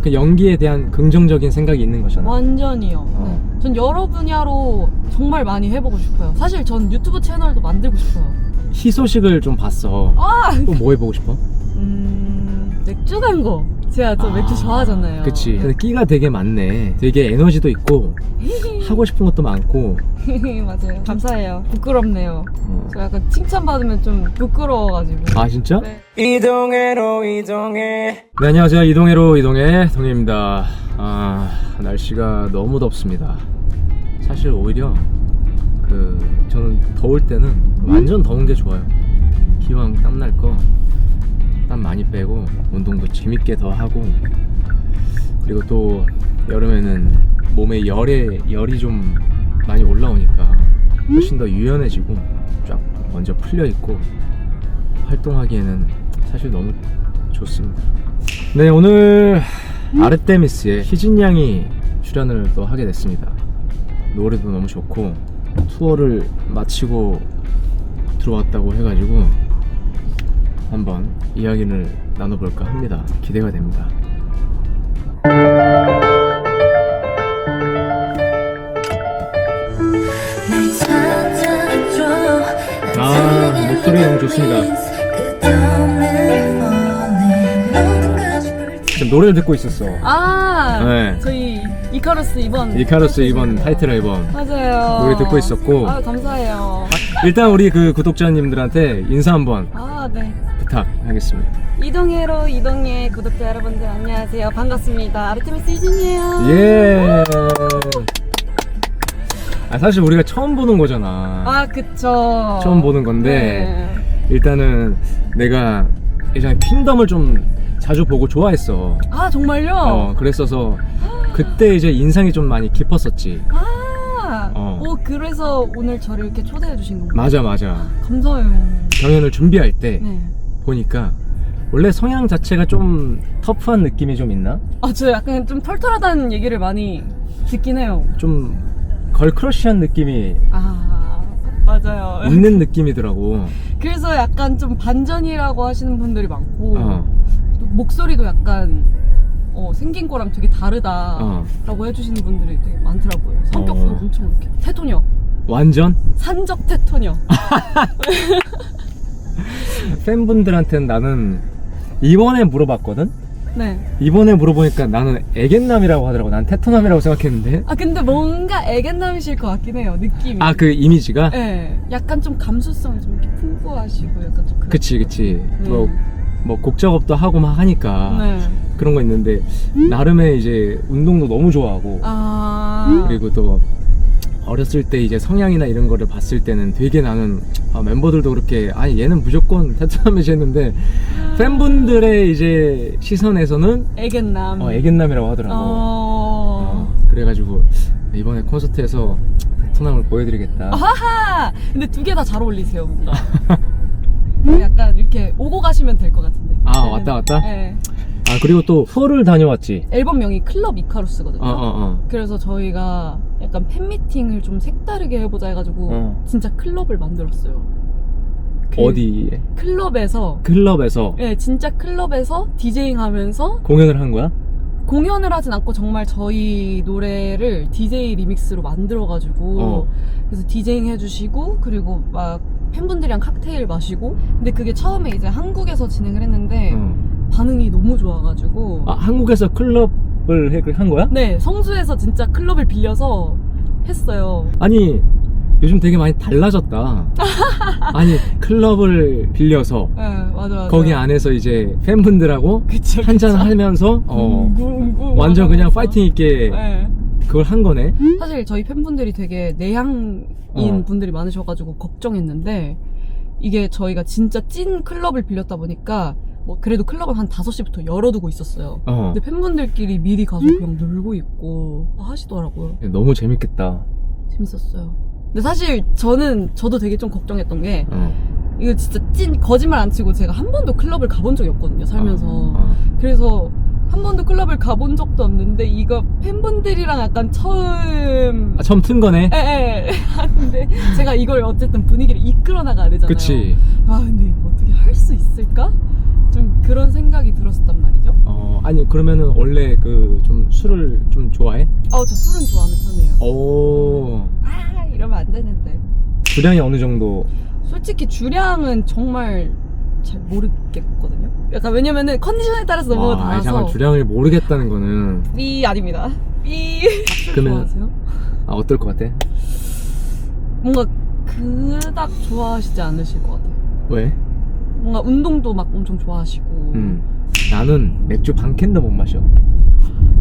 그 연기에 대한 긍정적인 생각이 있는 거잖아. 완전히요. 네. 전 여러 분야로 정말 많이 해보고 싶어요. 사실 전 유튜브 채널도 만들고 싶어요. 희소식을 좀 봤어. 또 뭐 해보고 싶어? 맥주 간 거. 제가 저 맥주 좋아하잖아요. 그치. 근데 끼가 되게 많네. 되게 에너지도 있고 하고 싶은 것도 많고. 맞아요. 감사해요. 부끄럽네요. 저 약간 칭찬받으면 좀 부끄러워가지고. 아 진짜? 네. 이동해로 이동해. 네, 안녕하세요. 이동해로 이동해 동해입니다. 날씨가 너무 덥습니다. 사실 오히려 저는 더울 때는 완전 더운 게 좋아요. 기왕 땀날 거 땀 많이 빼고 운동도 재밌게 더 하고, 그리고 또 여름에는 몸에 열이 좀 많이 올라오니까 훨씬 더 유연해지고 쫙 먼저 풀려있고 활동하기에는 사실 너무 좋습니다. 네, 오늘 아르테미스의 희진 양이 출연을 또 하게 됐습니다. 노래도 너무 좋고 투어를 마치고 들어왔다고 해가지고 한번 이야기를 나눠볼까 합니다. 기대가 됩니다. 목소리 너무 좋습니다. 지금 노래를 듣고 있었어. 네. 저희 이카루스 이번 타이틀 앨범 맞아요. 노래 듣고 있었고. 감사해요. 일단 우리 구독자님들한테 인사 한번 네. 부탁하겠습니다. 이동해로 이동해 구독자 여러분들 안녕하세요. 반갑습니다. 아르테미스 희진이에요. 예. 사실 우리가 처음 보는 거잖아. 그쵸. 처음 보는 건데 네. 일단은 내가 예전에 킹덤을 좀 자주 보고 좋아했어. 정말요? 그랬어서 그때 이제 인상이 좀 많이 깊었었지. 그래서 오늘 저를 이렇게 초대해 주신 건가요? 맞아. 감사해요. 경연을 준비할 때 네. 보니까 원래 성향 자체가 좀 터프한 느낌이 좀 있나? 저 약간 좀 털털하다는 얘기를 많이 듣긴 해요. 좀 걸크러쉬한 느낌이 맞아요. 있는 느낌이더라고. 그래서 약간 좀 반전이라고 하시는 분들이 많고 또 목소리도 약간 생긴 거랑 되게 다르다라고 해주시는 분들이 되게 많더라고요. 성격도 엄청 이렇게 테토녀. 완전? 산적 테토녀. 팬분들한테는 나는 이번에 물어봤거든? 네. 이번에 물어보니까 나는 애견남이라고 하더라고. 난 테토남이라고 생각했는데. 근데 뭔가 애견남이실 것 같긴 해요. 느낌이. 그 이미지가? 네. 약간 좀 감수성이 좀 이렇게 풍부하시고 약간 좀 그치. 뭐 곡 작업도 하고 막 하니까 네. 그런 거 있는데 나름의 이제 운동도 너무 좋아하고 그리고 또 어렸을 때 이제 성향이나 이런 거를 봤을 때는 되게 나는 멤버들도 그렇게 얘는 무조건 테토남이지 했는데 팬분들의 이제 시선에서는 애견남. 애견남이라고 하더라고. 그래가지고 이번에 콘서트에서 테토남을 보여드리겠다. 근데 두 개 다 잘 어울리세요, 뭔가. 약간 이렇게 오고 가시면 될 것 같은데. 왔다? 네. 그리고 또 투어를 다녀왔지. 앨범명이 클럽 이카루스거든요. 그래서 저희가 약간 팬미팅을 좀 색다르게 해보자 해가지고 진짜 클럽을 만들었어요. 어디에? 클럽에서. 네, 진짜 클럽에서 디제잉 하면서 공연을 한 거야? 공연을 하진 않고 정말 저희 노래를 DJ 리믹스로 만들어가지고 그래서 디제잉 해주시고 그리고 막 팬분들이랑 칵테일 마시고, 근데 그게 처음에 이제 한국에서 진행을 했는데 반응이 너무 좋아가지고. 한국에서 클럽을 한 거야? 네, 성수에서 진짜 클럽을 빌려서 했어요. 아니 요즘 되게 많이 달라졌다. 클럽을 빌려서 네, 맞아. 거기 안에서 이제 팬분들하고 한잔 하면서 완전 그냥 파이팅 있게 그걸 한 거네. 사실 저희 팬분들이 되게 내향인 분들이 많으셔가지고 걱정했는데 이게 저희가 진짜 찐 클럽을 빌렸다 보니까 뭐 그래도 클럽을 한 5시부터 열어두고 있었어요. 근데 팬분들끼리 미리 가서 그냥 놀고 있고 하시더라고요. 너무 재밌겠다. 재밌었어요. 근데 사실 저도 되게 좀 걱정했던 게 이거 진짜 찐 거짓말 안 치고 제가 한 번도 클럽을 가본 적이 없거든요, 살면서. 그래서 한 번도 클럽을 가본 적도 없는데 이거 팬분들이랑 약간 처음 튼 거네. 근데 제가 이걸 어쨌든 분위기를 이끌어 나가야 되잖아요. 그치. 근데 이거 어떻게 할 수 있을까? 좀 그런 생각이 들었었단 말이죠. 아니 그러면은 원래 그 좀 술을 좀 좋아해? 저 술은 좋아하는 편이에요. 오. 이러면 안 되는데. 주량이 어느 정도? 솔직히 주량은 정말 잘 모르겠거든요. 약간 왜냐면은 컨디션에 따라서 너무 아니, 달라서. 잠깐 주량을 모르겠다는 거는 삐 아닙니다. 삐. 그러면- 좋아하세요? 어떨 것 같아? 뭔가 그닥 좋아하시지 않으실 것 같아요. 왜? 뭔가 운동도 막 엄청 좋아하시고. 나는 맥주 반 캔도 못 마셔.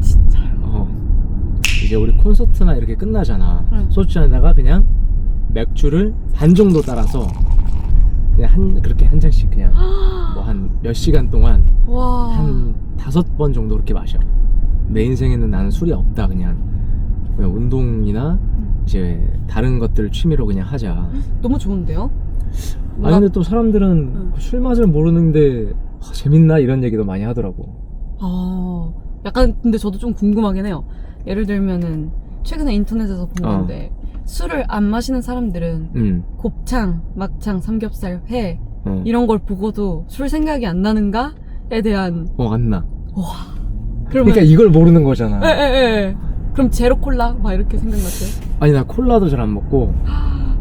진짜요? 이제 우리 콘서트나 이렇게 끝나잖아. 응. 소주잔에다가 그냥 맥주를 반 정도 따라서 그냥 그렇게 한 잔씩 그냥 뭐 한 몇 시간 동안 와. 한 5번 정도 그렇게 마셔. 내 인생에는 나는 술이 없다. 그냥 운동이나 이제 다른 것들 취미로 그냥 하자. 너무 좋은데요? 아니 근데 또 사람들은 응. 술 맛을 모르는데 재밌나 이런 얘기도 많이 하더라고. 약간 근데 저도 좀 궁금하긴 해요. 예를 들면은 최근에 인터넷에서 본 건데 술을 안 마시는 사람들은 곱창, 막창, 삼겹살, 회 이런 걸 보고도 술 생각이 안 나는가에 대한 안 나. 그러면 그러니까 이걸 모르는 거잖아. 예. 그럼 제로 콜라 막 이렇게 생각났어요? 아니 나 콜라도 잘 안 먹고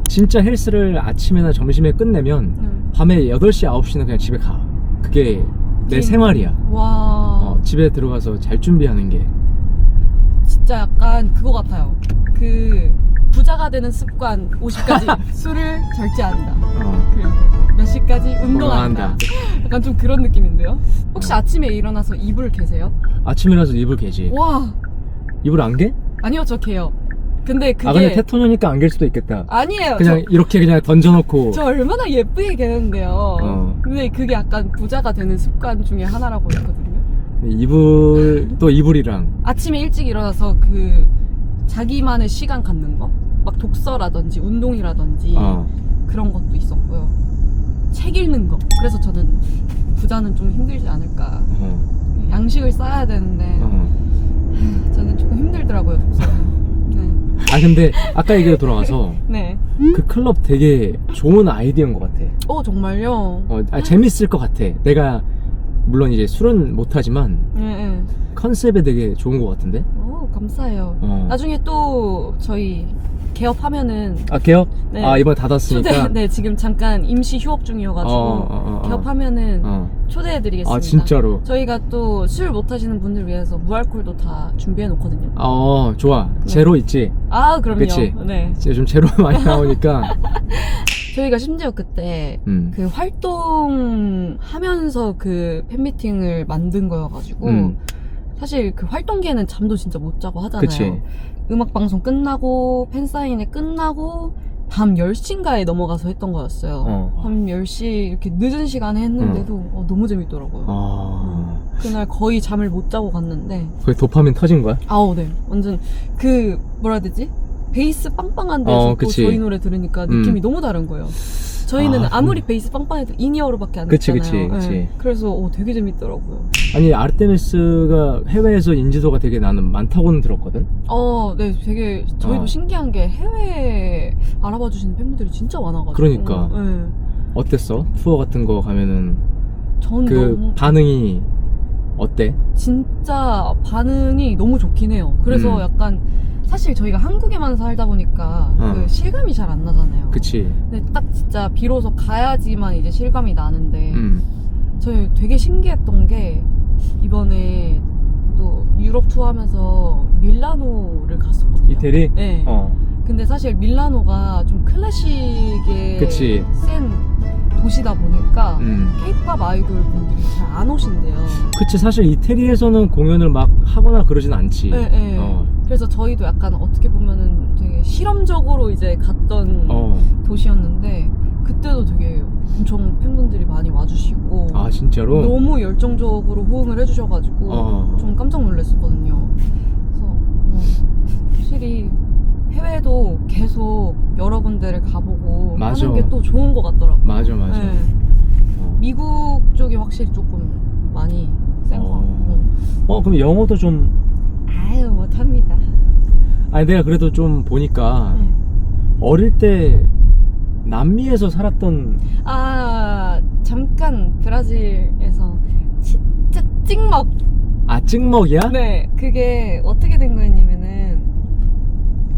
진짜 헬스를 아침이나 점심에 끝내면 밤에 8시, 9시는 그냥 집에 가. 그게 내 생활이야. 와. 집에 들어가서 잘 준비하는 게. 진짜 약간 그거 같아요. 그 부자가 되는 습관 50가지 술을 절제한다. 그리고 몇 시까지 운동한다. 약간 좀 그런 느낌인데요? 혹시 아침에 일어나서 이불 개세요? 아침이라서 이불 개지. 와. 이불 안 개? 아니요, 저 개요. 근데 그게 근데 테토녀니까 안 갤 수도 있겠다. 아니에요. 그냥 이렇게 그냥 던져놓고. 저 얼마나 예쁘게 개는데요. 근데 그게 약간 부자가 되는 습관 중에 하나라고 했거든요. 또 이불이랑 아침에 일찍 일어나서 그 자기만의 시간 갖는 거? 막 독서라든지 운동이라든지 그런 것도 있었고요. 책 읽는 거. 그래서 저는 부자는 좀 힘들지 않을까. 양식을 쌓아야 되는데 저는 조금 힘들더라고요, 독서는. 네. 근데 아까 얘기로 돌아가서 네. 그 클럽 되게 좋은 아이디어인 것 같아. 정말요? 재밌을 것 같아. 내가 물론 이제 술은 못하지만 네. 컨셉에 되게 좋은 것 같은데? 감사해요. 나중에 또 저희 개업하면은 개업? 네. 이번에 닫았으니까? 네, 지금 잠깐 임시 휴업 중이어가지고 개업하면은 초대해드리겠습니다. 진짜로? 저희가 또 술 못하시는 분들 위해서 무알콜도 다 준비해놓거든요. 좋아. 네. 제로 있지? 그럼요. 그치? 네. 이제 좀 제로 많이 나오니까 저희가 심지어 그때 그 활동하면서 그 팬미팅을 만든 거여가지고 사실 그 활동기에는 잠도 진짜 못 자고 하잖아요. 그치. 음악방송 끝나고 팬사인회 끝나고 밤 10시인가에 넘어가서 했던 거였어요. 밤 10시 이렇게 늦은 시간에 했는데도 너무 재밌더라고요. 그날 거의 잠을 못 자고 갔는데 거의 도파민 터진 거야? 네. 완전 그 뭐라 해야 되지? 베이스 빵빵한 데서 또 그치. 저희 노래 들으니까 느낌이 너무 다른 거예요. 저희는 아무리 베이스 빵빵해도 인이어로밖에 안 그치, 듣잖아요. 그치. 네. 그래서 되게 재밌더라고요. 아니 아르테미스가 해외에서 인지도가 되게 나는 많다고는 들었거든? 네, 되게 저희도 신기한 게 해외에 알아봐 주시는 팬분들이 진짜 많아가지고. 그러니까. 네. 어땠어? 투어 같은 거 가면은 전 그 너무 반응이 어때? 진짜 반응이 너무 좋긴 해요. 그래서 약간 사실 저희가 한국에만 살다 보니까 그 실감이 잘 안 나잖아요. 그치. 근데 딱 진짜 비로소 가야지만 이제 실감이 나는데 저희 되게 신기했던 게 이번에 또 유럽 투어하면서 밀라노를 갔었거든요. 이태리? 네. 근데 사실 밀라노가 좀 클래식의 그치. 센 도시다 보니까 케이팝 아이돌 분들이 잘 안 오신대요. 그치. 사실 이태리에서는 공연을 막 하거나 그러진 않지. 네. 그래서 저희도 약간 어떻게 보면은 되게 실험적으로 이제 갔던 도시였는데 그때도 되게 엄청 팬분들이 많이 와주시고 진짜로? 너무 열정적으로 호응을 해주셔가지고 좀 깜짝 놀랐었거든요. 그래서 확실히 해외도 계속 여러 군데를 가보고 맞아. 하는 게 또 좋은 것 같더라고요. 맞아. 네. 미국 쪽이 확실히 조금 많이 센 것 같고. 그럼 영어도 좀 못합니다. 내가 그래도 좀 보니까 네. 어릴 때 남미에서 살았던 잠깐 브라질에서 진짜 찍먹 아, 찍먹이야? 네, 그게 어떻게 된 거였냐면은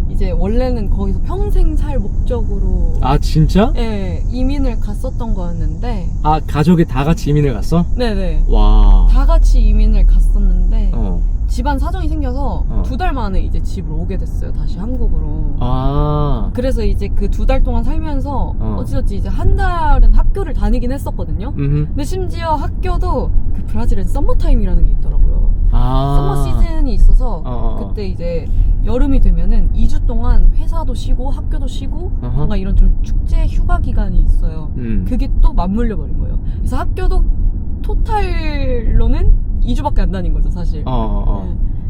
이제 원래는 거기서 평생 살 목적으로 아, 진짜? 네, 이민을 갔었던 거였는데 아, 가족이 다 같이 이민을 갔어? 네네 와. 다 같이 이민을 갔었는데 어. 집안 사정이 생겨서 2달 만에 이제 집으로 오게 됐어요. 다시 한국으로. 아. 그래서 이제 그 2달 동안 살면서 어찌저찌 이제 한 달은 학교를 다니긴 했었거든요. 근데 심지어 학교도 그 브라질은 썸머타임이라는 게 있더라고요. 아. 서머 시즌이 있어서 그때 이제 여름이 되면은 2주 동안 회사도 쉬고 학교도 쉬고 뭔가 이런 좀 축제 휴가 기간이 있어요. 그게 또 맞물려 버린 거예요. 그래서 학교도 토탈로는 2주밖에 안 다닌 거죠, 사실.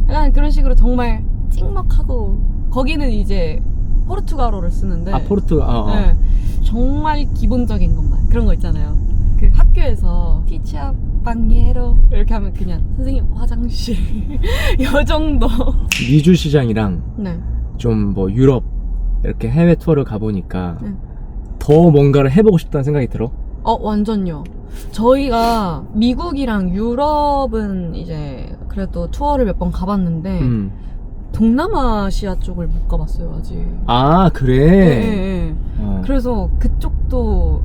약간 그런 식으로 정말 찍먹하고 거기는 이제 포르투갈어를 쓰는데 아, 포르투갈. 네, 정말 기본적인 것만 그런 거 있잖아요. 그 학교에서 티차 방예로 이렇게 하면 그냥 선생님 화장실 요 정도. 미주 시장이랑 네. 좀 뭐 유럽 이렇게 해외 투어를 가보니까 네. 더 뭔가를 해보고 싶다는 생각이 들어. 완전요. 저희가 미국이랑 유럽은 이제 그래도 투어를 몇 번 가봤는데 동남아시아 쪽을 못 가봤어요, 아직. 아, 그래? 네. 그래서 그쪽도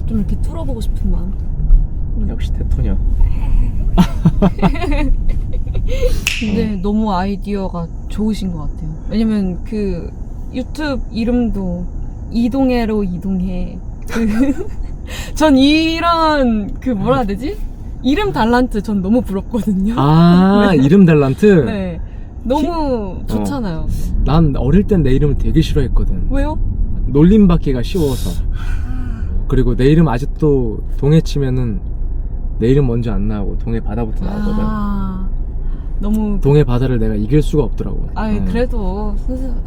좀 이렇게 뚫어보고 싶은 마음. 역시 테토녀. 근데 너무 아이디어가 좋으신 것 같아요. 왜냐면 그 유튜브 이름도 이동해로 이동해. 전 이런 그 뭐라 해야 되지? 이름 달란트 전 너무 부럽거든요. 아, 네. 이름 달란트? 네. 너무 좋잖아요. 난 어릴 땐 내 이름을 되게 싫어했거든. 왜요? 놀림받기가 쉬워서. 그리고 내 이름 아직도 동해 치면은 내 이름 먼저 안 나오고 동해 바다부터 나오거든. 너무 동해 바다를 내가 이길 수가 없더라고. 그래도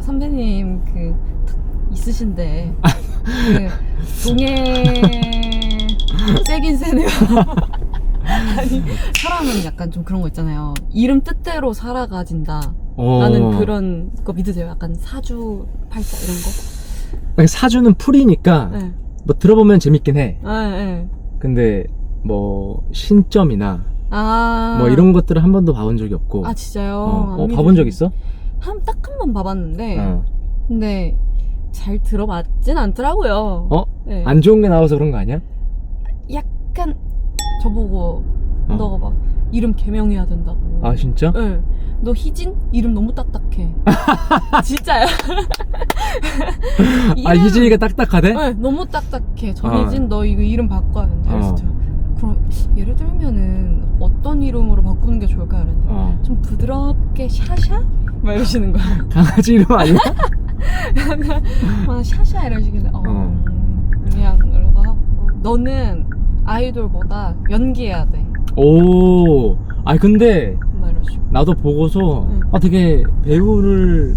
선배님 그 있으신데 그 동해 세긴 세네요. 아니 사람은 약간 좀 그런 거 있잖아요. 이름 뜻대로 살아가진다 라는 그런 거 믿으세요? 약간 사주 팔자 이런 거? 사주는 풀이니까 네. 뭐 들어보면 재밌긴 해. 네. 근데 뭐 신점이나 아. 뭐 이런 것들을 한 번도 봐본 적이 없고. 아 진짜요? 안 봐본 적 있어? 딱 한 번 봐봤는데 근데 잘 들어맞진 않더라고요. 네. 안 좋은 게 나와서 그런 거 아니야? 약간 저보고 너가 막 이름 개명해야 된다고. 아 진짜? 네. 너 희진? 이름 너무 딱딱해. 진짜요? 아 희진이가 딱딱하대? 네, 너무 딱딱해. 전희진 너 이거 이름 바꿔야 된다. 진짜. 그럼 예를 들면은 어떤 이름으로 바꾸는 게 좋을까요? 이랬는데 좀 부드럽게 샤샤? 막 이러시는 거야. 강아지 이름 아니야? 샤샤 이러시길래 그냥 이러고 하고 너는 아이돌보다 연기해야 돼. 오. 아니 근데 막 이러시고. 나도 보고서 되게 배우를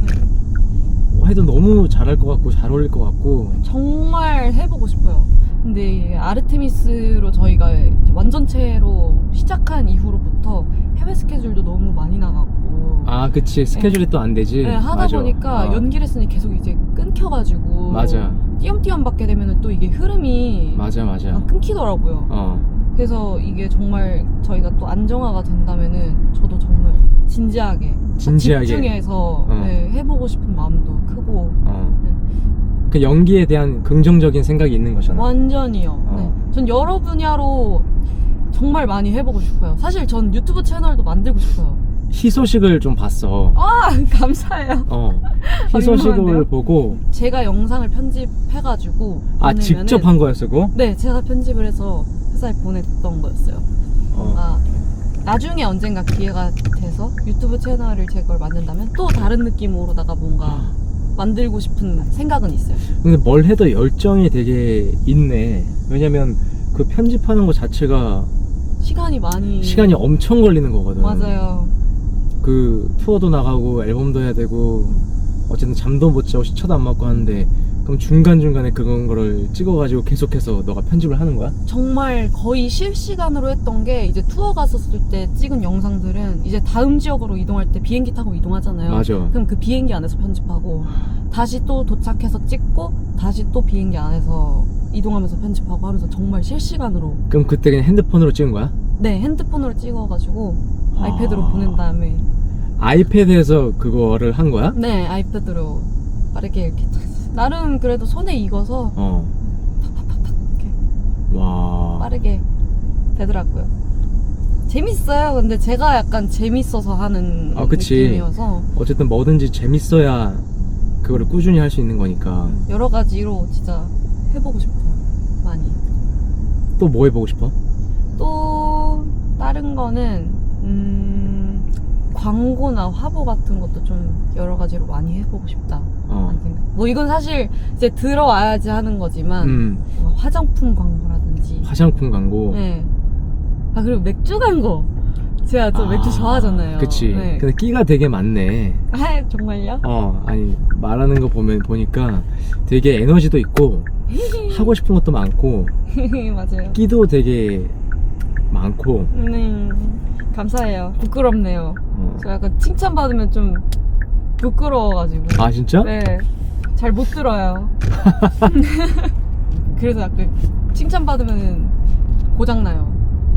해도 너무 잘할 것 같고 잘 어울릴 것 같고 정말 해보고 싶어요. 근데 아르테미스로 저희가 이제 완전체로 시작한 이후로부터 해외 스케줄도 너무 많이 나갔고. 아 그치 스케줄이 또 안 되지. 네, 하다 맞아. 보니까 연기 레슨이 계속 이제 끊겨가지고 맞아. 띄엄띄엄 받게 되면은 또 이게 흐름이 맞아 끊기더라고요. 그래서 이게 정말 저희가 또 안정화가 된다면은 저도 정말 진지하게 집중해서 해보고 싶은 마음도 크고. 그 연기에 대한 긍정적인 생각이 있는 거잖아. 완전히요. 네. 전 여러 분야로 정말 많이 해보고 싶어요. 사실 전 유튜브 채널도 만들고 싶어요. 희소식을 좀 봤어. 감사해요. 희소식을 보고 제가 영상을 편집해가지고 직접 한 거였어 그거? 네, 제가 편집을 해서 회사에 보냈던 거였어요. 뭔가 나중에 언젠가 기회가 돼서 유튜브 채널을 제 걸 만든다면 또 다른 느낌으로다가 뭔가 만들고 싶은 생각은 있어요. 근데 뭘 해도 열정이 되게 있네. 왜냐면 그 편집하는 거 자체가 시간이 엄청 걸리는 거거든. 맞아요. 그 투어도 나가고 앨범도 해야 되고 어쨌든 잠도 못 자고 시차도 안 맞고 하는데 그럼 중간중간에 그런 거를 찍어가지고 계속해서 너가 편집을 하는 거야? 정말 거의 실시간으로 했던 게 이제 투어 갔었을 때 찍은 영상들은 이제 다음 지역으로 이동할 때 비행기 타고 이동하잖아요. 맞아. 그럼 그 비행기 안에서 편집하고 다시 또 도착해서 찍고 다시 또 비행기 안에서 이동하면서 편집하고 하면서 정말 실시간으로. 그럼 그때 그냥 핸드폰으로 찍은 거야? 네, 핸드폰으로 찍어가지고 아이패드로 보낸 다음에. 아이패드에서 그거를 한 거야? 네, 아이패드로 빠르게 이렇게 나름 그래도 손에 익어서 팍팍팍팍 이렇게 와. 빠르게 되더라고요. 재밌어요. 근데 제가 약간 재밌어서 하는 그치. 느낌이어서 어쨌든 뭐든지 재밌어야 그거를 꾸준히 할 수 있는 거니까. 여러 가지로 진짜 해보고 싶어요. 많이. 또 뭐 해보고 싶어? 또 다른 거는 광고나 화보 같은 것도 좀 여러 가지로 많이 해보고 싶다. 라는 생각. 뭐 이건 사실 이제 들어와야지 하는 거지만 뭐 화장품 광고라든지. 화장품 광고. 네. 아 그리고 맥주 광고. 제가 또 맥주 좋아하잖아요. 그치. 네. 근데 끼가 되게 많네. 아 정말요? 아니 말하는 거 보니까 되게 에너지도 있고 하고 싶은 것도 많고 맞아요. 끼도 되게 많고. 감사해요. 부끄럽네요. 저 약간 칭찬받으면 좀 부끄러워가지고. 아 진짜? 네. 잘 못 들어요. 그래서 약간 칭찬받으면 고장나요.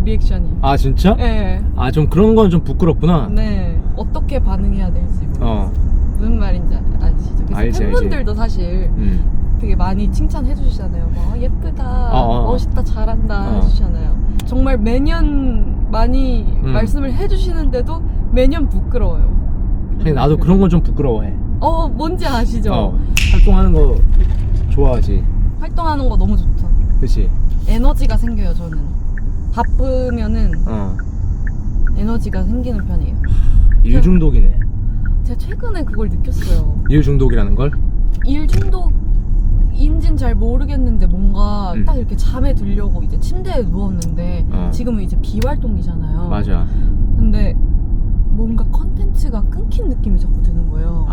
리액션이. 아 진짜? 네. 아 좀 그런 건 좀 부끄럽구나. 네. 어떻게 반응해야 될지 모르겠어요. 무슨 말인지 아시죠? 그래서 알지, 팬분들도 알지. 사실 되게 많이 칭찬해 주시잖아요. 막 예쁘다, 멋있다, 잘한다 해주시잖아요. 정말 매년 많이 말씀을 해주시는데도 매년 부끄러워요. 아니 나도 그런 건 좀 부끄러워해. 뭔지 아시죠? 활동하는 거 좋아하지. 활동하는 거 너무 좋죠. 그치? 에너지가 생겨요. 저는 바쁘면은 에너지가 생기는 편이에요. 일 중독이네. 제가 최근에 그걸 느꼈어요. 일 중독이라는 걸? 일 중독인진 잘 모르겠는데 뭔가 딱 이렇게 잠에 들려고 이제 침대에 누웠는데 지금은 이제 비활동기잖아요. 맞아. 근데 뭔가 컨텐츠가 끊긴 느낌이 자꾸 드는 거예요.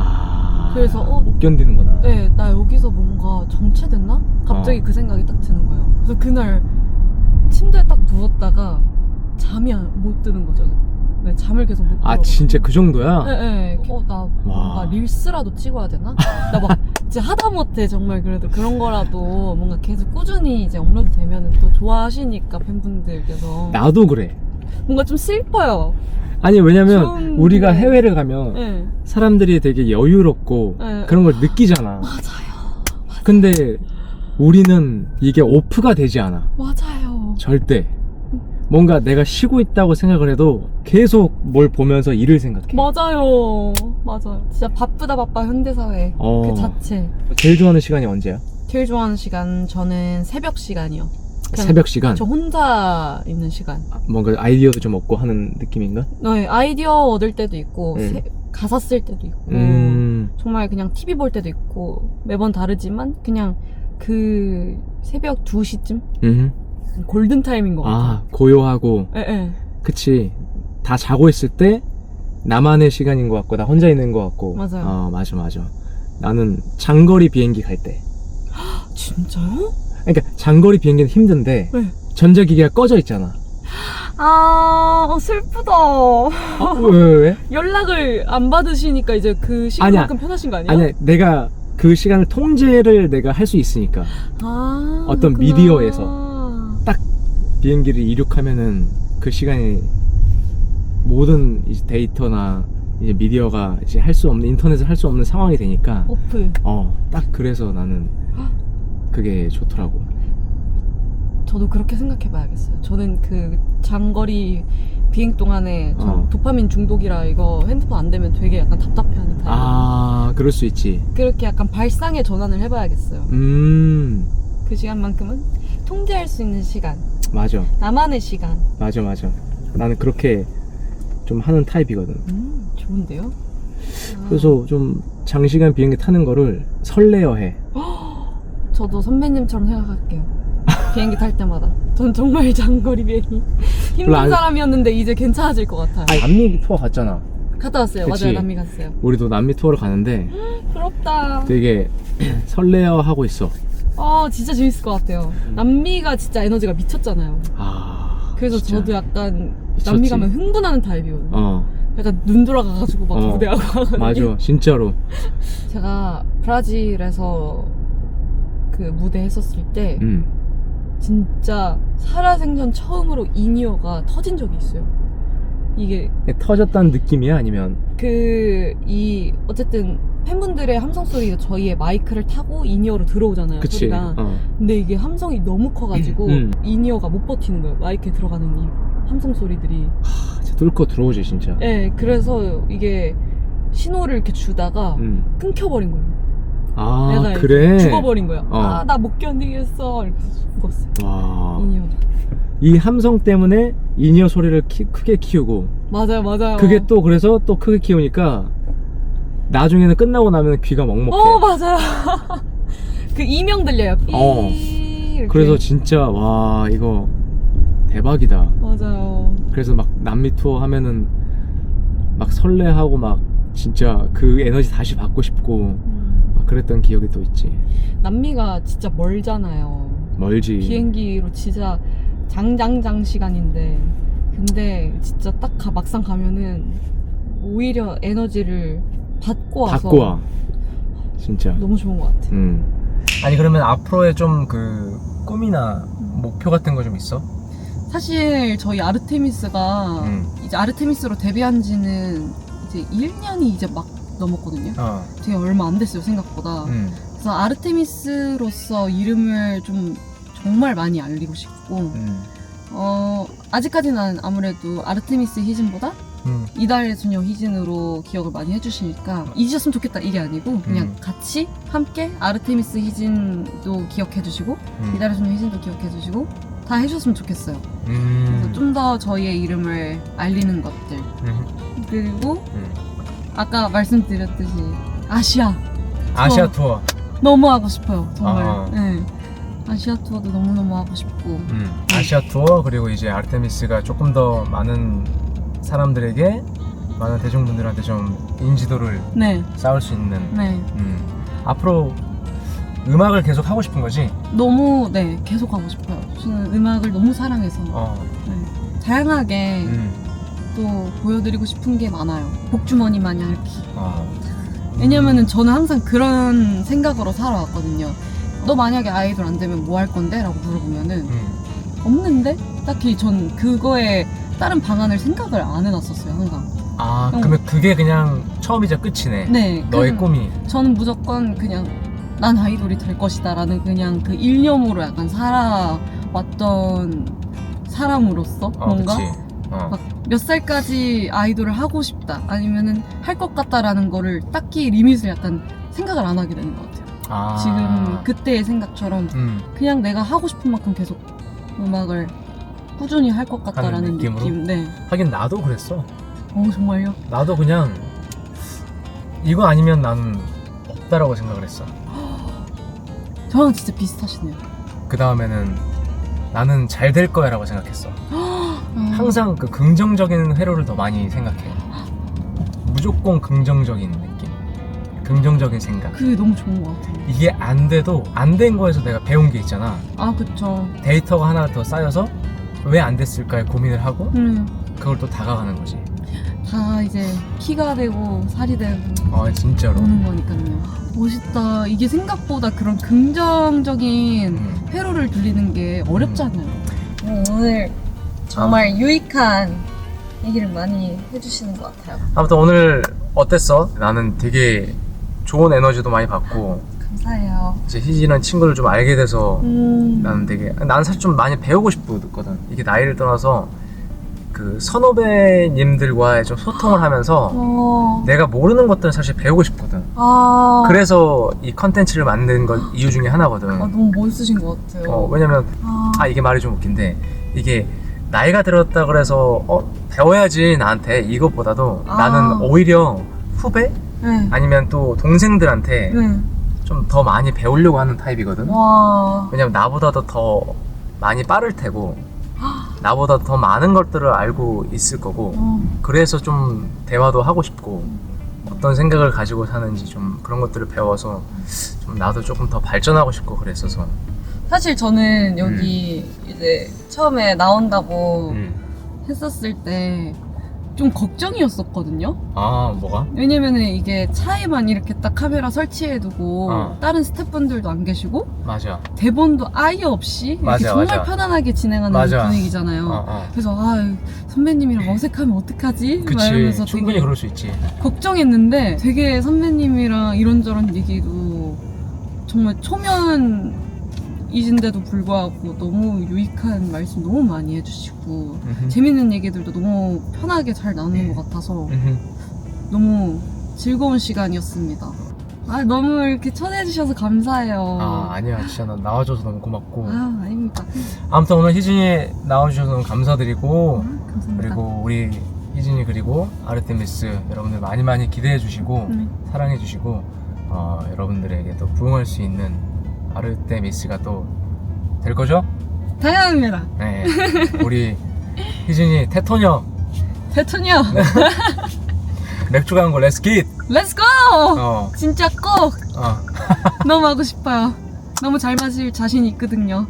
그래서 못 견디는구나. 네, 나 여기서 뭔가 정체됐나? 갑자기 그 생각이 딱 드는 거예요. 그래서 그날 침대에 딱 누웠다가 잠이 못 드는 거죠. 네, 잠을 계속 못 들어. 진짜 그 정도야? 네. 나 뭔가 릴스라도 찍어야 되나? 나 막 이제 하다못해 정말 그래도 그런 거라도 뭔가 계속 꾸준히 이제 업로드 되면은 또 좋아하시니까 팬분들께서. 나도 그래. 뭔가 좀 슬퍼요. 아니 왜냐면 우리가 해외를 가면 사람들이 되게 여유롭고 그런 걸 느끼잖아. 맞아요. 근데 우리는 이게 오프가 되지 않아. 맞아요. 절대. 뭔가 내가 쉬고 있다고 생각을 해도 계속 뭘 보면서 일을 생각해. 맞아요. 진짜 바쁘다 바빠 현대사회 그 자체. 제일 좋아하는 시간이 언제야? 제일 좋아하는 시간 저는 새벽 시간이요. 새벽 시간? 저 혼자 있는 시간. 뭔가 아이디어도 좀 얻고 하는 느낌인가? 네, 아이디어 얻을 때도 있고 가사 쓸 때도 있고 정말 그냥 TV 볼 때도 있고 매번 다르지만 그냥 그 새벽 2시쯤? 골든타임인 것 같아요. 고요하고. 네. 그치. 다 자고 있을 때 나만의 시간인 것 같고 나 혼자 있는 것 같고. 맞아요. 맞아. 나는 장거리 비행기 갈 때. 진짜요? 그러니까 장거리 비행기는 힘든데 전자기기가 꺼져 있잖아. 슬프다. 왜? 연락을 안 받으시니까 이제 그 시간만큼 편하신 거 아니에요? 아니야. 내가 그 시간을 통제를 내가 할 수 있으니까. 어떤 그렇구나. 미디어에서 딱 비행기를 이륙하면은 그 시간에 모든 이제 데이터나 이제 미디어가 이제 할 수 없는, 인터넷을 할 수 없는 상황이 되니까 오프. 딱 그래서 나는 그게 좋더라고. 저도 그렇게 생각해봐야겠어요. 저는 그 장거리 비행 동안에 도파민 중독이라 이거 핸드폰 안 되면 되게 약간 답답해하는 타입. 그럴 수 있지. 그렇게 약간 발상의 전환을 해봐야겠어요. 그 시간만큼은 통제할 수 있는 시간. 맞아. 나만의 시간. 맞아. 나는 그렇게 좀 하는 타입이거든. 좋은데요? 그래서 좀 장시간 비행기 타는 거를 설레어 해. 저도 선배님처럼 생각할게요. 비행기 탈 때마다. 전 정말 장거리 비행기 힘든 사람이었는데 이제 괜찮아질 것 같아요. 남미 투어 갔잖아. 갔다 왔어요. 그치? 맞아요. 남미 갔어요. 우리도 남미 투어를 가는데 부럽다. 되게 설레어 하고 있어. 진짜 재밌을 것 같아요. 남미가 진짜 에너지가 미쳤잖아요. 그래서 진짜. 저도 약간 미쳤지. 남미 가면 흥분하는 타입이거든요. 약간 눈 돌아가가지고 막 무대하고 하거든요. 맞아, 진짜로. 제가 브라질에서 그 무대 했었을 때 진짜 살아생전 처음으로 인이어가 터진 적이 있어요. 이게 터졌다는 느낌이야? 아니면 어쨌든 팬분들의 함성 소리가 저희의 마이크를 타고 인이어로 들어오잖아요. 그치. 소리가. 근데 이게 함성이 너무 커가지고 인이어가 못 버티는 거예요. 마이크에 들어가는 이 함성 소리들이. 진짜 뚫고 들어오지 진짜. 네, 그래서 이게 신호를 이렇게 주다가 끊겨버린 거예요. 내가 그래? 죽어버린 거야. 나 못 견디겠어. 이렇게 죽었어. 와. 인이어. 이 함성 때문에 인이어 소리를 크게 키우고. 맞아요. 그게 또 그래서 또 크게 키우니까 나중에는 끝나고 나면 귀가 먹먹해. 맞아요. 그 이명 들려요. 삐. 이렇게. 그래서 진짜 와 이거 대박이다. 맞아요. 그래서 막 남미 투어 하면은 막 설레하고 막 진짜 그 에너지 다시 받고 싶고 막 그랬던 기억이 또 있지. 남미가 진짜 멀잖아요. 멀지. 비행기로 진짜 장장장 시간인데, 근데 진짜 딱 막상 가면은 오히려 에너지를 받고 와 진짜 너무 좋은 것 같아. 아니 그러면 앞으로의 좀 그 꿈이나 목표 같은 거 좀 있어? 사실 저희 아르테미스가 이제 아르테미스로 데뷔한 지는 이제 1년이 이제 막 넘었거든요. 되게 얼마 안 됐어요, 생각보다. 그래서 아르테미스로서 이름을 좀 정말 많이 알리고 싶고, 아직까지는 아무래도 아르테미스 희진보다 이달의 소녀 희진으로 기억을 많이 해주시니까 잊으셨으면 좋겠다 이게 아니고 그냥 같이 함께 아르테미스 희진도 기억해주시고 이달의 소녀 희진도 기억해주시고 다 해주셨으면 좋겠어요. 그래서 좀 더 저희의 이름을 알리는 것들, 그리고 아까 말씀드렸듯이 아시아 투어 너무 하고 싶어요, 정말. 네. 아시아 투어도 너무너무 하고 싶고. 아시아 투어, 그리고 이제 아르테미스가 조금 더 많은 사람들에게, 많은 대중분들한테 좀 인지도를 쌓을 수 있는. 앞으로 음악을 계속 하고 싶은 거지? 너무 계속 하고 싶어요. 저는 음악을 너무 사랑해서 다양하게 또 보여드리고 싶은 게 많아요. 복주머니 마냥 이렇게. 왜냐면은 저는 항상 그런 생각으로 살아왔거든요. 너 만약에 아이돌 안 되면 뭐 할 건데? 라고 물어보면은 없는데? 딱히 전 그거에 다른 방안을 생각을 안 해놨었어요, 항상. 그러면 그게 그냥 처음이자 끝이네. 네. 너의 꿈이. 저는 무조건 그냥 난 아이돌이 될 것이다 라는 그냥 그 일념으로 약간 살아왔던 사람으로서 뭔가 막 몇 살까지 아이돌을 하고 싶다 아니면은 할 것 같다라는 거를 딱히 리밋을 약간 생각을 안 하게 되는 것 같아요. 지금 그때의 생각처럼 그냥 내가 하고 싶은 만큼 계속 음악을 꾸준히 할 것 같다라는 느낌. 하긴 나도 그랬어. 정말요? 나도 그냥 이거 아니면 나는 없다라고 생각을 했어. 저랑 진짜 비슷하시네요. 그 다음에는 나는 잘 될 거야 라고 생각했어. 항상 그 긍정적인 회로를 더 많이 생각해. 무조건 긍정적인 느낌, 긍정적인 생각. 그게 너무 좋은 것 같아요. 이게 안 돼도 안 된 거에서 내가 배운 게 있잖아. 그쵸. 데이터가 하나 더 쌓여서 왜 안 됐을까에 고민을 하고 그걸 또 다가가는 거지. 다 이제 피가 되고 살이 되고 진짜로 오는 거니까요. 멋있다. 이게 생각보다 그런 긍정적인 회로를 돌리는 게 어렵지 않아요. 오늘 정말 유익한 얘기를 많이 해주시는 것 같아요. 아무튼 오늘 어땠어? 나는 되게 좋은 에너지도 많이 받고, 감사해요. 이제 희진이라는 친구를 좀 알게 돼서 나는 사실 좀 많이 배우고 싶거든. 이게 나이를 떠나서 그 선후배님들과의 좀 소통을 하면서 내가 모르는 것들은 사실 배우고 싶거든. 그래서 이 컨텐츠를 만든 건 이유 중에 하나거든. 너무 멋있으신 것 같아요. 왜냐면 이게 말이 좀 웃긴데, 이게 나이가 들었다 그래서 배워야지 나한테 이것보다도 나는 오히려 후배? 아니면 또 동생들한테 좀 더 많이 배우려고 하는 타입이거든. 왜냐면 나보다도 더 많이 빠를 테고 나보다 더 많은 것들을 알고 있을 거고 그래서 좀 대화도 하고 싶고 어떤 생각을 가지고 사는지 좀 그런 것들을 배워서 좀 나도 조금 더 발전하고 싶고 그랬어서. 사실 저는 여기 이제 처음에 나온다고 했었을 때 좀 걱정이었었거든요. 아, 뭐가? 왜냐면은 이게 차에만 이렇게 딱 카메라 설치해두고 어. 다른 스태프분들도 안 계시고 맞아. 대본도 아예 없이 이렇게 맞아, 정말 맞아. 편안하게 진행하는 맞아. 분위기잖아요. 그래서 선배님이랑 어색하면 어떡하지? 막 그치. 이러면서 충분히 되게 그럴 수 있지. 걱정했는데 되게 선배님이랑 이런저런 얘기도 정말 초면이신데도 불구하고 너무 유익한 말씀 너무 많이 해주시고 재밌는 얘기들도 너무 편하게 잘 나누는 것 같아서 너무 즐거운 시간이었습니다. 아, 너무 이렇게 초대해주셔서 감사해요. 아니야. 진짜 난 나와줘서 너무 고맙고. 아닙니다. 아무튼 오늘 희진이 나와주셔서 너무 감사드리고, 감사합니다. 그리고 우리 희진이 그리고 아르테미스 여러분들 많이 많이 기대해 주시고 사랑해 주시고 여러분들에게 또 부응할 수 있는 아르테미스가 또 될 거죠? 당연합니다. 네. 우리 희진이 테토녀 대통령, 맥주 가는 거 렛츠깃! 렛츠고! 어. 진짜 꼭 어. 너무 하고 싶어요. 너무 잘 마실 자신이 있거든요.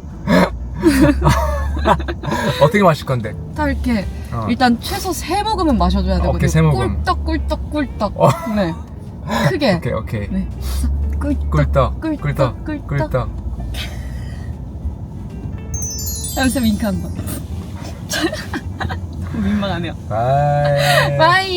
어떻게 마실 건데? 딱 이렇게 어. 일단 최소 3모금은 마셔줘야 되거든요. 오케이, 3모금. 꿀떡꿀떡꿀떡. 네. 크게. 오케이. 네. 꿀떡. 꿀떡. 꿀떡. 꿀떡. 여기서 윙크 한 번. 민망하네요. 바이. 바이.